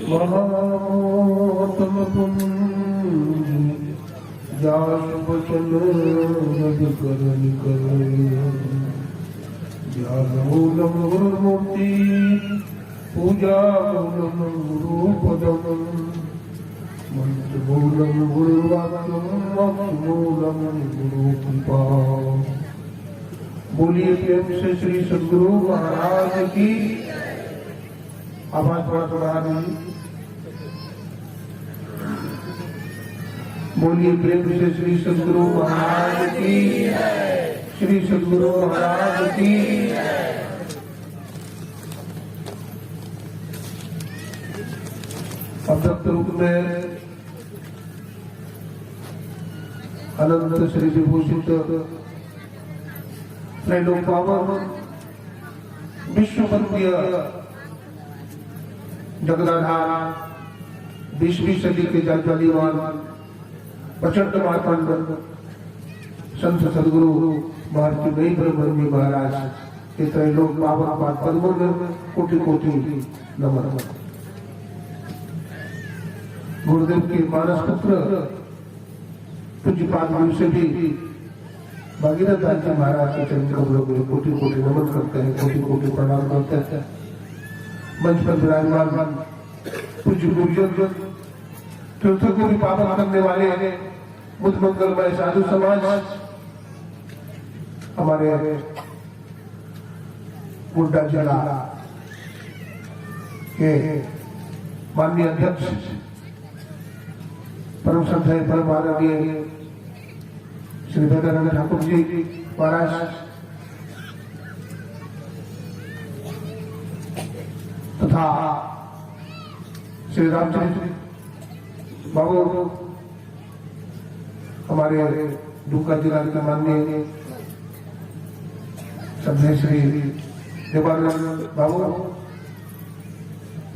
महातम जान बचन रद करन कर ज्ञान मूलम गुरुमूर्ति पूजा मूलम गुरुपदम मंत्र मूलम गुरुवाक्यम मोक्ष मूलम गुरु कृपा। बोलिए प्रेम से श्री सद्गुरु महाराज की। आवाज थोड़ा थोड़ा आ रही। बोलिए प्रेम से श्री सद्गुरु महाराज की। श्री सद्गुरु महाराज की। अव्यक्त रूप में अनंत श्री विभूषित त्रैलोक पावन विश्व वंद्य जगदाधार 20वीं सदी के जाज्वल्यमान प्रचंड मार्तंड संत सदगुरु महर्षि नई ब्रह्मण्य महाराज के त्रैलोक पावन पाद पद्मों में कोटि कोटि नमन। गुरुदेव के मानस पुत्र पूज्य पाद से भी भागीरथ दास जी महाराज के चरण कमलों में कोटि कोटि नमन करते हैं, कोटि कोटि प्रणाम करते हैं। मंच पर विराजमान पूज्य गुरुजन तीर्थों को भी पावन करने वाले बुद्ध मंगलमय साधु समाज हमारे गोड्डा जिला के माननीय अध्यक्ष परम श्रद्धेय परम आदरणीय श्री वेदानंद ठाकुर जी महाराज, तथा श्री रामचंद्र बाबू हमारे दुमका जिला के माननीय श्रद्धेय श्री देवानंद बाबू,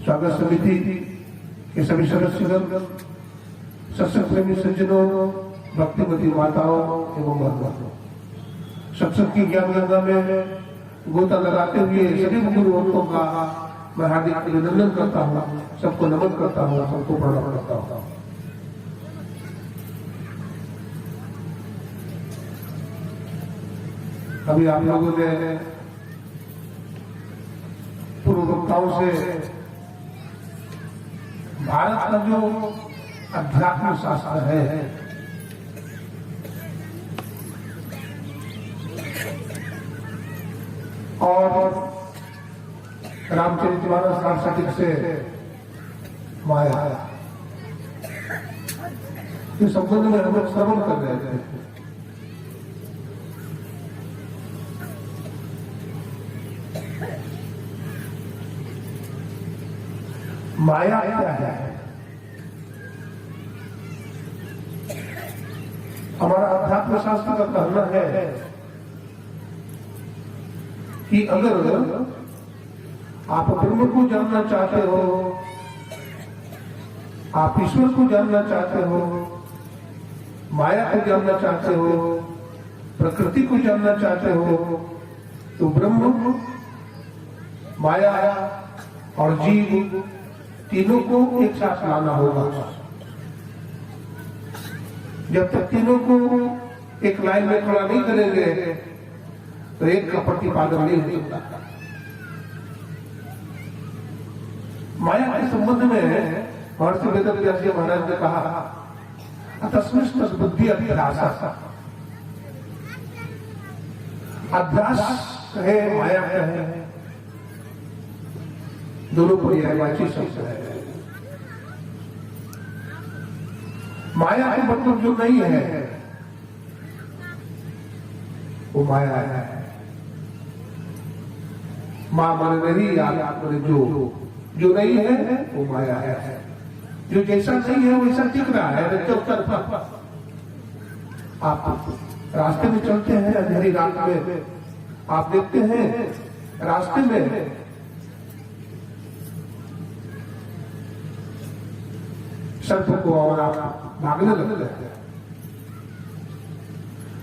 स्वागत समिति के सभी सदस्यगण, सत्संग प्रेमी सज्जनों, भक्तिमती माताओं एवं बहनों, सत्संग की ज्ञान गंगा में गोता लगाते हुए सभी गुरु भक्तों का मैं हार्दिक अभिनंदन करता हूँ, सबको नमन करता हूँ, सबको प्रणाम करता हूँ। अभी आप लोगों ने पूर्व वक्ताओं से भारत का जो अध्यात्म शास्त्र है और रामचरितमानस रामसटिक से माया, इस संबंध में हम लोग श्रवण कर रहे थे। माया क्या है? हमारा अध्यात्म शास्त्र का कहना है कि अगर आप ब्रह्म को जानना चाहते हो, आप ईश्वर को जानना चाहते हो, माया को जानना चाहते हो, प्रकृति को जानना चाहते हो, तो ब्रह्म, माया और जीव तीनों को एक साथ लाना होगा। जब तक तीनों को एक लाइन में खड़ा नहीं करेंगे तो एक का प्रतिपादन नहीं हो सकता। माया के संबंध में महर्षि वेदव्यास जी महाराज ने कहा तस्मिन् तद्बुद्धि अभ्यास। अभ्यास है, माया है, दोनों पर्यायवाची शब्द है। माया का मतलब जो नहीं है वो माया है। मां माने नहीं, आप माने जो नहीं है वो माया है। जो जैसा नहीं है वैसा दिख रहा है चौतरफा। आप रास्ते में चलते हैं अंधेरी रात में, आप देखते हैं रास्ते में सर्प को और आप भागने लगते हैं।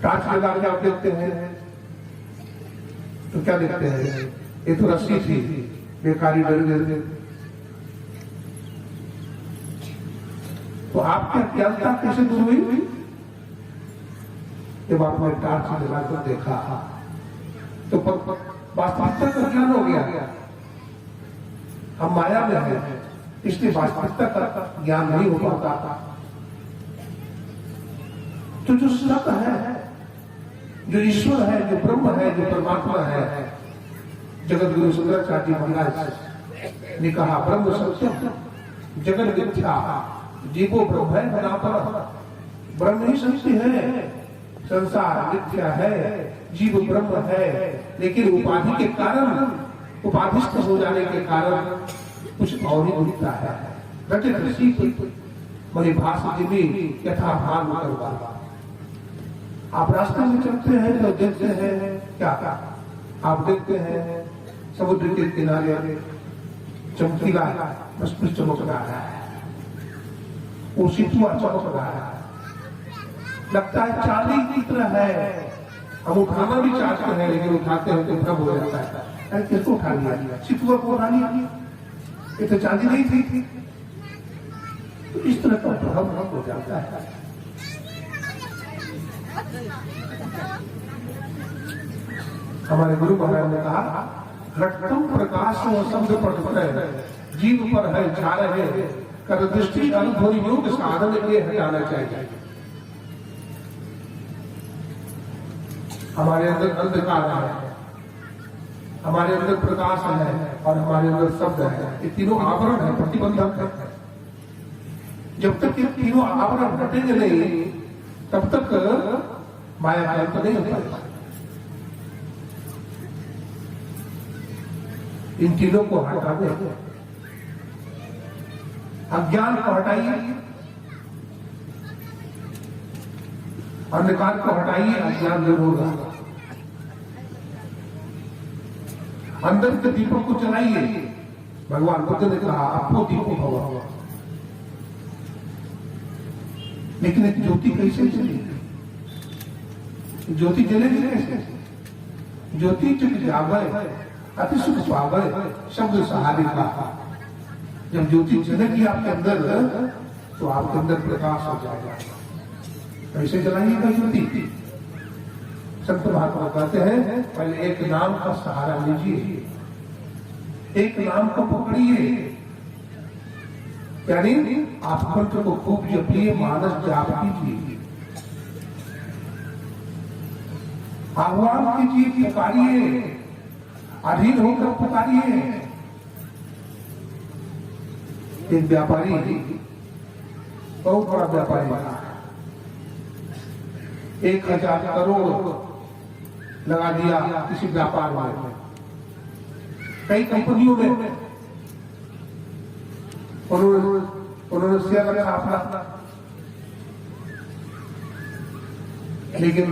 टॉर्च लगा के आप देखते हैं तो क्या देखते हैं, ये तो रस्सी थी, बेकारी डर गए। तो आपकी अज्ञानता कैसे दूर हुई? जब आपने टार्च जलाकर देखा तो वास्तविकता का ज्ञान हो गया। हम माया में हैं, इसलिए वास्तविकता का ज्ञान नहीं हो पाता। तो जो सत्य है, जो ईश्वर है, जो ब्रह्म है, जो परमात्मा है, जगत गुरु शंकराचार्य महाराज ने कहा ब्रह्म सत्यम जगत मिथ्या जीवो ब्रह्म है अनापर। ब्रह्म ही सत्य है, संसार मिथ्या है, जीव ब्रह्म है, लेकिन उपाधि के कारण, उपाधिस्थ हो जाने के कारण कुछ और ही दिखता है। रचित ऋषि मणि भाष जिमी यथा भान करवा। आप रास्ते में चलते हैं तो देखते हैं क्या, आप देखते हैं समुद्र के किनारे चमकीला बस चमक रहा है, वो सितुआ चमक रहा है, लगता है चांदी की तरह है। हम उठाना भी चाहते हैं, लेकिन उठाते हैं तो भ्रम हो जाता है, अरे किसको उठा लिया, सितुआ को उठा लिया, ये तो चांदी नहीं थी। तो इस तरह का भ्रम हो जाता है। हमारे गुरु महाराज ने कहा रक्तम प्रकाश शब्द पट जीव पर है छा रहे कर दृष्टि अनुभवी योग साधन के हटाना चाहिए। हमारे अंदर अंधकार है, हमारे अंदर प्रकाश है और हमारे अंदर शब्द है। ये तीनों आवरण है, प्रतिबंधक है। जब तक ये तीनों आवरण हटेंगे नहीं तब तक माया का अंत नहीं हो पाएगा। इन तीनों को हटा दे, अज्ञान को हटाइए, अंधकार को हटाइए, अज्ञान दूर होगा। अंदर के दीपक को जलाइए। भगवान बुद्ध ने कहा आपको दीपो भव। लेकिन एक ज्योति कैसे जलेगी? ज्योति जलेगी कैसे? ज्योति चुप जावे अति सुख पावे शब्द सहारे का। जब ज्योति जलेगी आपके अंदर तो आपके अंदर प्रकाश हो जाएगा। कैसे जलाइएगा ज्योति? संत महात्मा कहते हैं पहले एक नाम का सहारा लीजिए, एक नाम को पकड़िए, यानी आप मंत्र को खूब जपिए, मानस जाप कीजिए, आह्वान कीजिए, पुकारिए, अधीन होकर पुकारिए। एक व्यापारी बहुत बड़ा व्यापारी बना, 1000 करोड़ लगा दिया किसी व्यापार में, कई कंपनियों में उन्होंने शेयर रखा अपना। लेकिन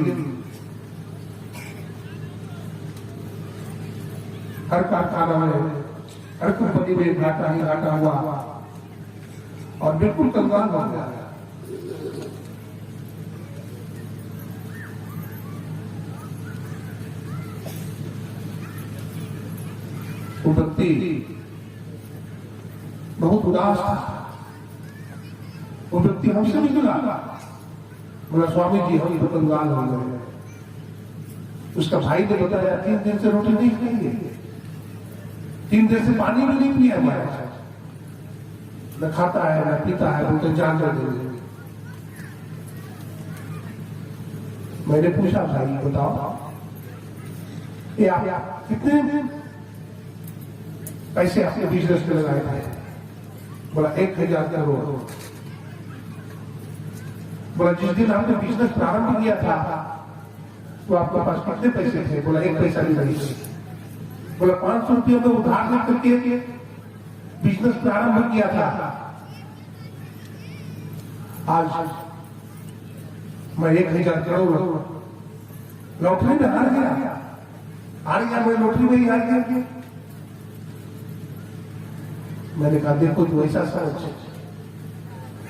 हर कारखाना में, हर कंपनी में घाटा ही घाटा हुआ और बिल्कुल कंगाल बन गया। वो व्यक्ति बहुत उदास था। वो व्यक्ति हमसे भी मिला, बोला स्वामी जी हम तो कंगाल हो गए। उसका भाई ने बताया 3 दिन से रोटी नहीं खाएंगे, 3 दिन से पानी भी नहीं पिया हमारे साथ, न खाता है न पीता है, वो तो जान रहे देंगे। मैंने पूछा भाई बताओ ये आप कितने पैसे आपने बिजनेस में लगाए थे? बोला 1000 करोड़। बोला जिस दिन आपने बिजनेस प्रारंभ किया था तो आपके पास कितने पैसे थे? बोला 1 पैसा भी नहीं। बोला 500 रुपये में उधार लेकर के बिजनेस प्रारंभ किया था, आज मैं 1000 करोड़ लॉटरी में हार गया, मैं लॉटरी में ही हार गया। मैंने कहा देखो तू ऐसा सोच,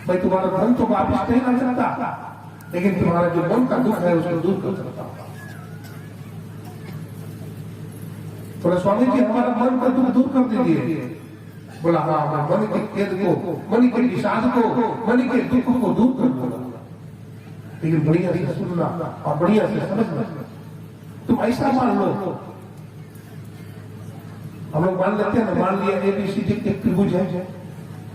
मैं तुम्हारा धन तो वापस नहीं ला सकता, लेकिन तुम्हारा जो मन का दुख है उसको दूर कर सकता हूं। बोला स्वामी जी हमारा मन का दुख दूर कर दीजिए। बोला हाँ मैं मन के खेद को, मन के विषाद को, मन के दुख को दूर कर दूंगा, लेकिन बढ़िया से सुनना और बढ़िया से समझना। तुम ऐसा मान लो, हम लोग मान लेते हैं ना, मान लिया एबीसी एक त्रिभुज है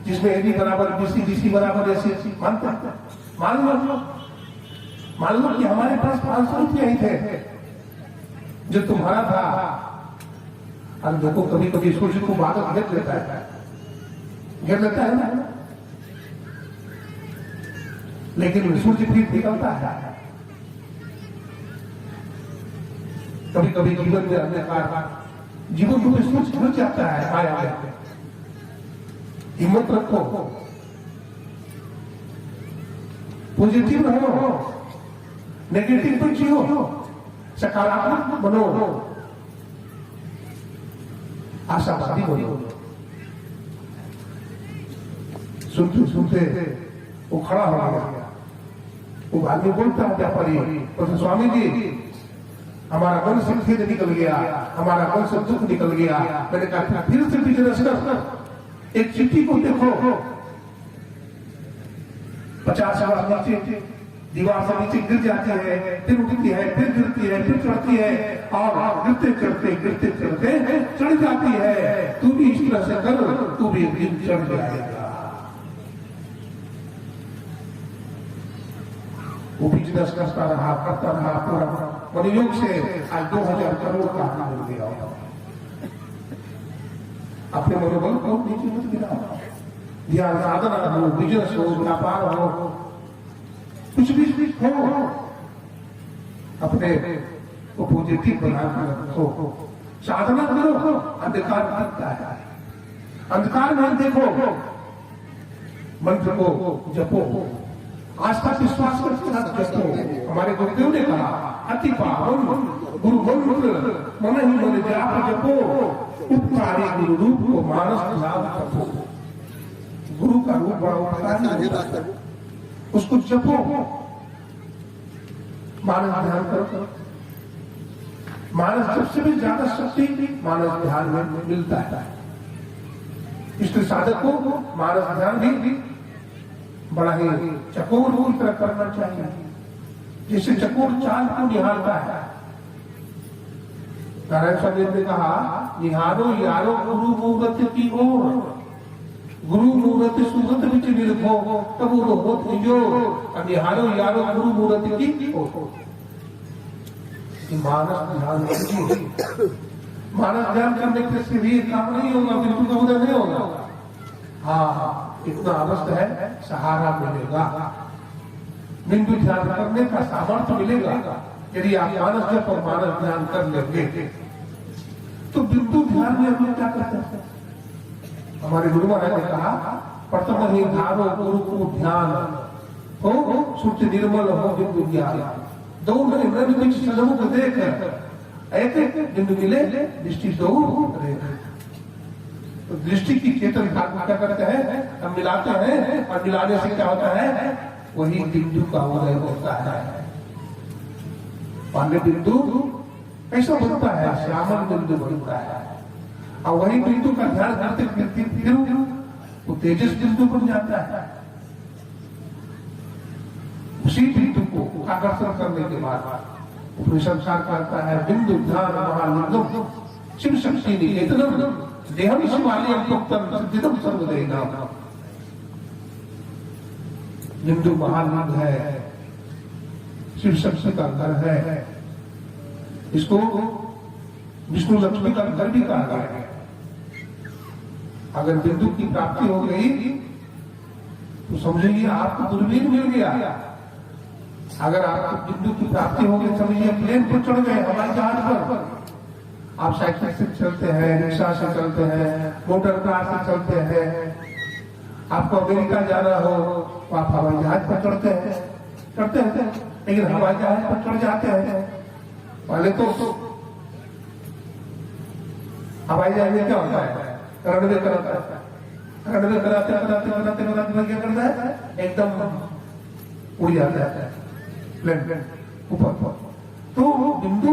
जिसमें एबी बराबर बीसी, बीसी बराबर एसी, मानते हैं? मान लो कि हमारे पास 500 रुपया ही थे जो तुम्हारा था। अब देखो कभी कभी सूर्य को बादल घेर लेता है ना, लेकिन सूर्य फिर निकलता है। कभी कभी जीवन में अंधकार, जीवन को सूर्य घुस जाता है माया में। हिम्मत रखो, पॉजिटिव रहो, नेगेटिव मत जियो, सकारात्मक बनो, आशावादी बनो। सुनते सुनते वो खड़ा हो गया। वो आदमी बोलता है व्यापारी, तो स्वामी जी हमारा मन से खेद निकल गया, हमारा मन से दुख निकल गया। मैंने कहा फिर से बिजनेस कर, एक चिट्ठी को देखो, 50 साल नीचे दीवार से नीचे गिर जाती है, फिर उठती है, फिर गिरती है, फिर चढ़ती है, और गिरते चढ़ते चढ़ जाती है। तू भी इस तरह से कर, तू भी एक दिन चढ़ जाएगा। वो बिजनेस करता रहा पूरा मनोयोग से आज 2000 करोड़ का मिल गया। अपने मनोबल को नीचे मत गिराओ। ध्यान साधना हो, बिजनेस हो, व्यापार हो, कुछ भी हो, अपने को पॉजिटिव बनाकर रखो, साधना करो। अंधकार दिखता है, अंधकार में देखो, मंत्र को जपो, आस्था विश्वास के साथ जपो। हमारे गुरुदेव ने कहा अति पावन गुरु मंत्र मन ही मन जाप जपो, उपकारी गुरु रूप को मानस लाभ करो। गुरु का रूप बड़ा उपकारी है, उसको जपो, मानस ध्यान करो। मानस सबसे भी ज्यादा शक्ति मानस ध्यान में मिलता है। इसलिए साधक को मानस ध्यान भी बड़ा ही चकोर की तरह करना चाहिए, जिससे चकोर चांद को निहारता है। नारायण स्वामी ने कहा निहारो यारो गुरु मूर्त की ओर, गुरु मूर्त सुगत विच निरखो तब वो होत निजो, निहारो यारो गुरु मूर्त की ओर। मानस ध्यान कीजिए। मानस ध्यान करने के से भी काम नहीं होगा, बिल्कुल का उदय नहीं होगा। हाँ इतना अवस्था है, सहारा मिलेगा, बिंदु ध्यान करने का सामर्थ्य मिलेगा। यदि आप मानस जप और मानस ध्यान कर लेंगे तो बिंदु ध्यान में हम लोग क्या करते हैं? हमारे गुरु महाराज ने कहा प्रथम ही धारो गुरु को ध्यान हो, सूर्य निर्मल हो बिंदु ज्ञान। दो नर बीच सन्मुख देख, एक बिंदु मिले दृष्टि दो रहे। तो दृष्टि की चेतन को क्या करते हैं? हम मिलाते हैं, और मिलाने से क्या होता है? वही बिंदु का उदय होता है। पांडे बिंदु कैसा बनता है? श्यामल बिंदु बनता है, और वही बिंदु का ध्यान करते करते फिर वो तेजस बिंदु बन जाता है। उसी बिंदु को आकर्षण करने के बाद उपनिषद कहता है बिंदु ध्यान महालिंगम शिव शक्ति निकेतनम देहम शिवालयम प्रोक्तम सिद्धिदम सर्वदेना। बिंदु महालिंग है, शिव शक्ति का घर है। इसको विष्णु लक्ष्मी का घर भी कहा गया है। अगर बिंदु की प्राप्ति हो गई तो समझिए आपको दूरबीन मिल गया। अगर आपको बिंदु की प्राप्ति हो गई, समझिए प्लेन पर चढ़ गए, हवाई जहाज पर। आप साइकिल से चलते हैं, रिक्शा से चलते हैं, मोटर कार से चलते हैं। आपको अमेरिका जाना हो तो आप हवाई जहाज पर चढ़ते हैं, लेकिन हवाई जहाज पर चढ़ जाते हैं। पहले तो हवाई जहाज में क्या होता है? रनवे कराता है, रनवे कराते क्या करता है? एकदम उड़ जाता है प्लेन ऊपर। तो बिंदु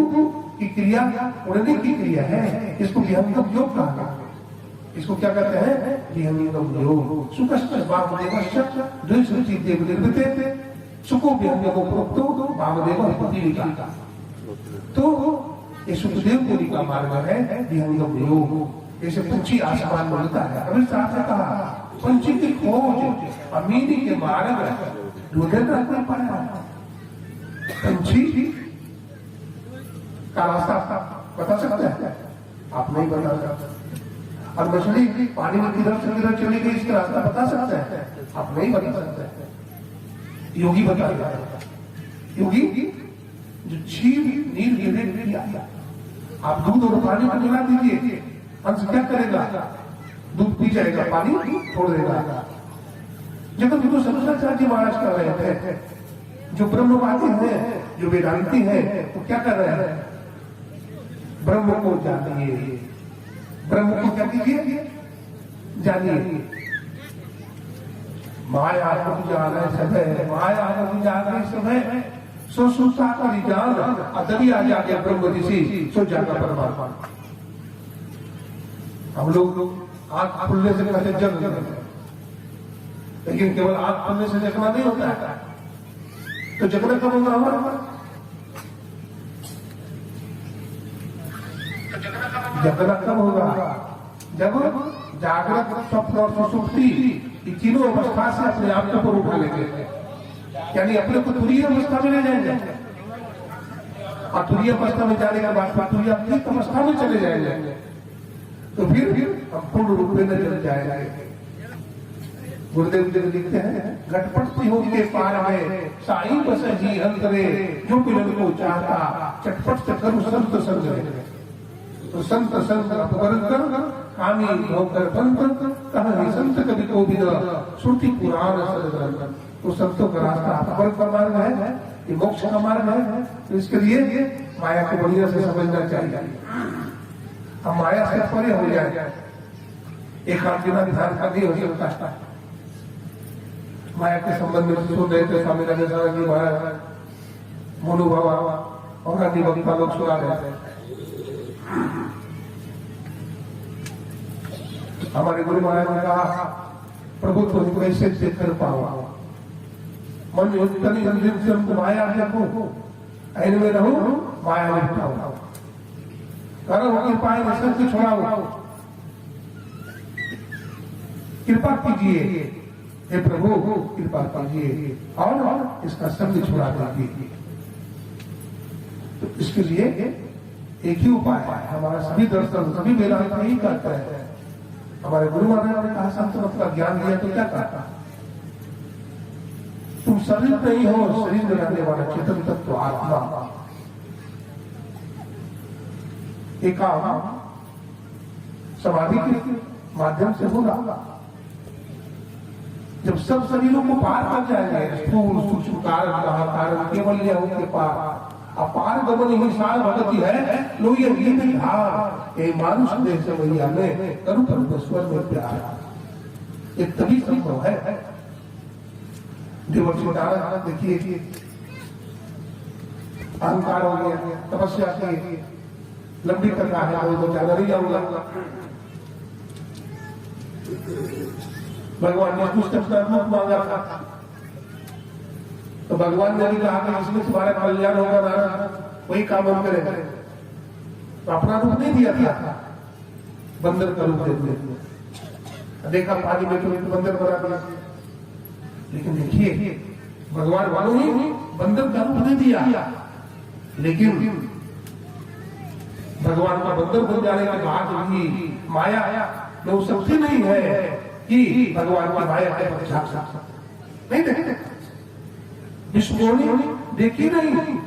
की क्रिया उड़ने की क्रिया है। इसको विहंगम योग कहा गया। इसको क्या कहते हैं? विहंगम योग। सुकश्च वामदेवश्च द्विसृचि देव निर्मिते सुको विहंगमो प्रोक्तो वामदेव पतिविका। तो ये सुखदेव मुनि का मार्ग है विहंगम योग। जैसे पंछी आसमान में उड़ता है, अभी साफ से कहा पंछी की खोज अमीरी के मार्ग ढूंढना कोई पड़ा। पंछी का रास्ता बता सकता है? आप नहीं बता सकते। और मछली पानी में किधर से किधर चली गई इसका रास्ता बता सकता है? आप नहीं बता सकते। योगी बताएगा। योगी जो छीन नीर गिरे किया, आप दूध और पानी को मिला दीजिए, हंस क्या करेगा? दूध पी जाएगा, पानी छोड़ देगा। जब तो शंकराचार्य महाराज कर रहे थे, जो ब्रह्मवादी हैं, जो वेदांती हैं, वो क्या कर रहे हैं? ब्रह्म को जानिए। ब्रह्म को क्या कीजिए? जानिए। माया को जाने समय, माया को जाने समय सो सुता का ज्ञान अदबी आ जाके ब्रह्म ऋषि सो जाता परमात्मा। हम लोग आंख खुलने से कहते जग, लेकिन केवल आंख खुलने से जगना नहीं होता है। तो जगना कब होगा हमारा? जगना कब होगा? जब जागृत, स्वप्न और सुषुप्ति तीनों अवस्था से अपने आप को ऊपर उठा लेंगे, यानी अपने को तुरीय अवस्था में ले जाएंगे। और तुरीय अवस्था में जाने के बाद तुरीय अवस्था में चले जाएंगे, तो फिर हम पूर्ण रूप में चले जाएंगे। गुरुदेव जी लिखते हैं, घटपट होगी के पार में साई बस जी अंतरे, जो मिलन को चाहता चटपट चकर संत संग। तो संत संग अपकर कामी होकर पंत कहा संत कवि को भी श्रुति पुराण सदग्रंथ। तो संतों का रास्ता अपवर्ग का मार्ग है, ये मोक्ष का मार्ग है। तो इसके लिए माया को बढ़िया से समझना चाहिए। हम माया से परे हो जाए, एक हाथ बिना ध्यान का नहीं हो सकता। माया के संबंध में सुन रहे थे स्वामी राजेश्वर जी महाराज, मोनू बाबा और अन्य वक्ता लोग सुना रहे थे। हमारे गुरु महाराज ने कहा, प्रभु तो कैसे देख कर पाओ, मन तनी अंदर से हमको माया देखो, ऐन में रहो, माया में उठाओ, करो कृपा में सबसे छुड़ाओ, कृपा कीजिए हे प्रभु, कृपा कीजिए और इसका शब्द छुड़ा दीजिए। तो इसके लिए एक ही उपाय है, हमारा सभी दर्शन सभी वेदांत यही करते हैं। हमारे गुरु महाराज ने कहा संत का ज्ञान दिया तो क्या कहता? तुम शरीर नहीं हो, शरीर में रहने वाला चेतन तत्व आत्मा। एक समाधि के माध्यम से होगा। जब सब शरीरों को पार कर जाएंगे, स्थूल सूक्ष्म कारण कारण केवल के पार अपार गमन ही सार भगति है, लोग ये धार ए मानुष देश से वही हमें करूं परमेश्वर में प्यार। ये तभी संभव है। देवर्षि नारद देखिए, अहंकार हो गया, तपस्या की लंबी कथा है, तो ज्यादा नहीं जाऊंगा। भगवान ने कुछ तक मांगा था, तो भगवान ने भी कहा कि इसमें तुम्हारा कल्याण होगा नारद, वही काम हम करेंगे। तो अपना रूप नहीं दिया था, बंदर का रूप दे दिया। देखा पानी में तो बंदर बना दिया। लेकिन देखिए भगवान वालों ने बंदर का रूप दे दिया, लेकिन भगवान का बंदर बन जाने के बाद भी माया में वो शक्ति नहीं है कि भगवान की माया के झांक सकता। नहीं देखते, विष्णु ने देखी नहीं।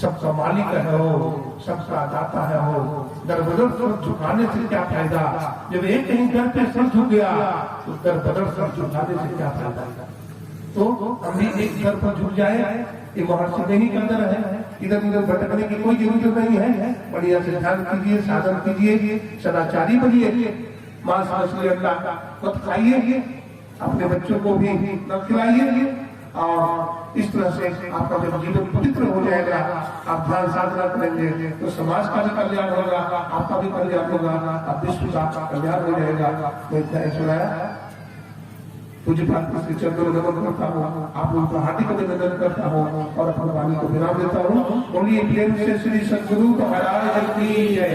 सबका मालिक है हो, सबका दाता है हो, दर बदर सर झुकाने से क्या फायदा? जब एक कहीं दर पे सर झुक गया तो दर बदर सर झुकाने से क्या फायदा? तो हम भी एक दर पर झुक जाए, ये महर्षि नहीं का दर है। इधर उधर भटकने की कोई जरूरत नहीं है। बढ़िया से ध्यान कीजिए, साधन कीजिए, सदाचारी बनिए, मांस मछली अंडा मत खाइए, अपने बच्चों को भी न खिलाइए और इस तरह से आपका जब जीवन पवित्र हो जाएगा, आप ध्यान साधना करेंगे तो समाज का भी कल्याण होगा, आपका भी कल्याण होगा, आप विश्व का कल्याण हो जाएगा। तो इतना ही सुनाया। मुझे श्री चंद्र नमन करता हूँ, आप लोगों का हार्दिक अभिनंदन करता हूँ और अपनी वाणी को विराम देता हूँ। बोलिए प्रेम से श्री सद्गुरु महाराज की जय।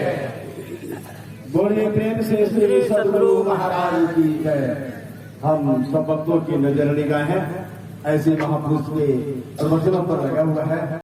बोलिए प्रेम से श्री सद्गुरु महाराज की जय। हम सब भक्तों की नजर निगाहें ऐसे महापुरुष के वचनों पर लगा हुआ है।